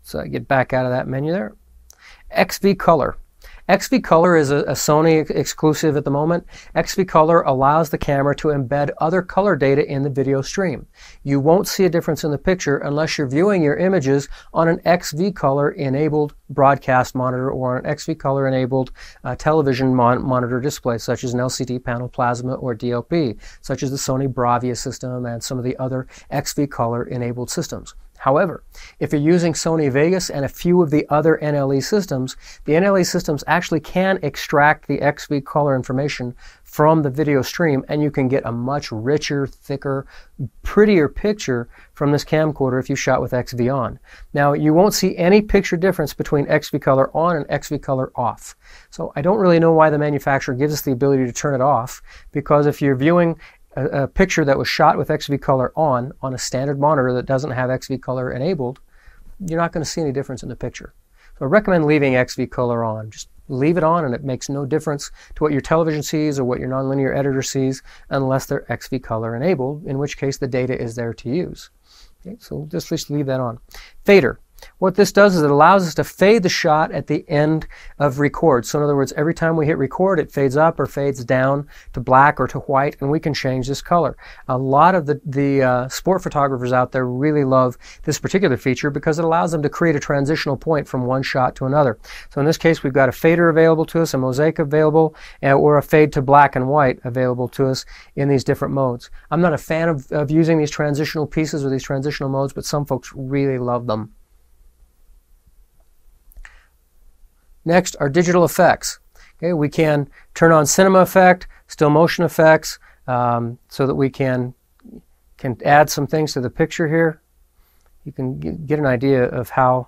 So get back out of that menu there. XV Color. XV Color is a Sony exclusive at the moment. XV Color allows the camera to embed other color data in the video stream. You won't see a difference in the picture unless you're viewing your images on an XV Color enabled broadcast monitor or an XV Color enabled television monitor display, such as an LCD panel plasma or DLP, such as the Sony Bravia system and some of the other XV Color enabled systems. However, if you're using Sony Vegas and a few of the other NLE systems, the NLE systems actually can extract the XV Color information from the video stream, and you can get a much richer, thicker, prettier picture from this camcorder if you shot with XV on. Now, you won't see any picture difference between XV Color on and XV Color off. So I don't really know why the manufacturer gives us the ability to turn it off, because if you're viewing a picture that was shot with XV Color on a standard monitor that doesn't have XV Color enabled, you're not going to see any difference in the picture. So I recommend leaving XV Color on. Just leave it on and it makes no difference to what your television sees or what your nonlinear editor sees unless they're XV Color enabled, in which case the data is there to use. Okay, so just leave that on. Fader. What this does is it allows us to fade the shot at the end of record. So in other words, every time we hit record, it fades up or fades down to black or to white, and we can change this color. A lot of the sport photographers out there really love this particular feature because it allows them to create a transitional point from one shot to another. So in this case, we've got a fader available to us, a mosaic available, or a fade to black and white available to us in these different modes. I'm not a fan of using these transitional pieces or these transitional modes, but some folks really love them. Next are digital effects. Okay, we can turn on cinema effect, still motion effects, so that we can add some things to the picture here. You can get an idea of how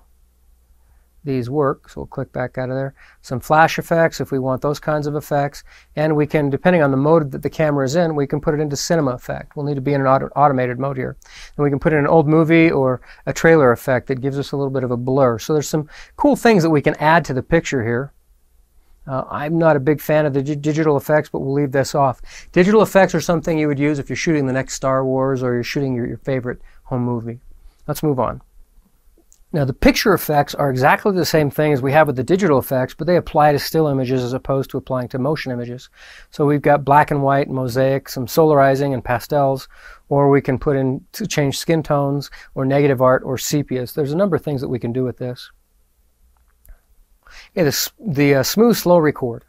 these work. So we'll click back out of there. Some flash effects if we want those kinds of effects. And we can, depending on the mode that the camera is in, we can put it into cinema effect. We'll need to be in an automated mode here. And we can put in an old movie or a trailer effect that gives us a little bit of a blur. So there's some cool things that we can add to the picture here. I'm not a big fan of the digital effects, but we'll leave this off. Digital effects are something you would use if you're shooting the next Star Wars or you're shooting your favorite home movie. Let's move on. Now, the picture effects are exactly the same thing as we have with the digital effects, but they apply to still images as opposed to applying to motion images. So we've got black and white, mosaic, some solarizing and pastels, or we can put in to change skin tones or negative art or sepias. There's a number of things that we can do with this. Okay, the smooth slow record.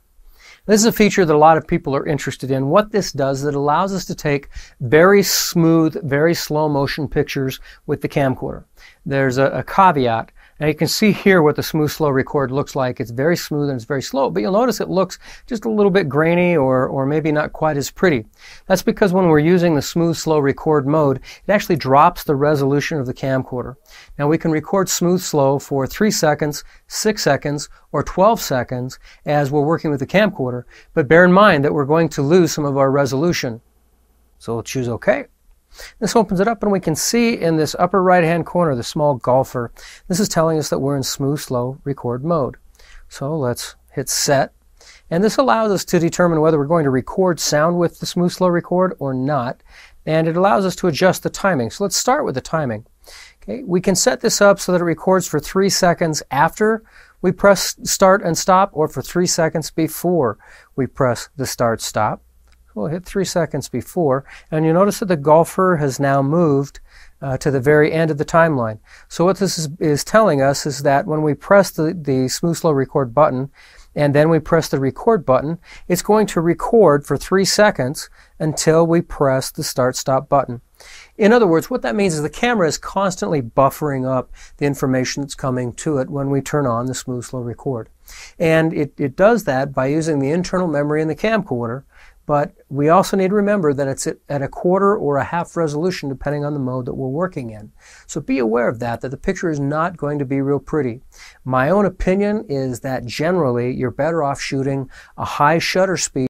This is a feature that a lot of people are interested in. What this does is it allows us to take very smooth, very slow motion pictures with the camcorder. There's a caveat. Now you can see here what the smooth slow record looks like. It's very smooth and it's very slow, but you'll notice it looks just a little bit grainy or maybe not quite as pretty. That's because when we're using the smooth slow record mode, it actually drops the resolution of the camcorder. Now we can record smooth slow for 3 seconds, 6 seconds, or 12 seconds as we're working with the camcorder, but bear in mind that we're going to lose some of our resolution. So we'll choose OK. This opens it up and we can see in this upper right hand corner the small golfer. This is telling us that we're in smooth slow record mode. So let's hit set, and this allows us to determine whether we're going to record sound with the smooth slow record or not, and it allows us to adjust the timing. So let's start with the timing. Okay, we can set this up so that it records for 3 seconds after we press start and stop, or for 3 seconds before we press the start stop. We'll hit 3 seconds before, and you'll notice that the golfer has now moved to the very end of the timeline. So what this is telling us is that when we press the smooth slow record button and then we press the record button, it's going to record for 3 seconds until we press the start stop button. In other words, what that means is the camera is constantly buffering up the information that's coming to it when we turn on the smooth slow record. And it does that by using the internal memory in the camcorder. But we also need to remember that it's at a quarter or a half resolution depending on the mode that we're working in. So be aware of that the picture is not going to be real pretty. My own opinion is that generally you're better off shooting a high shutter speed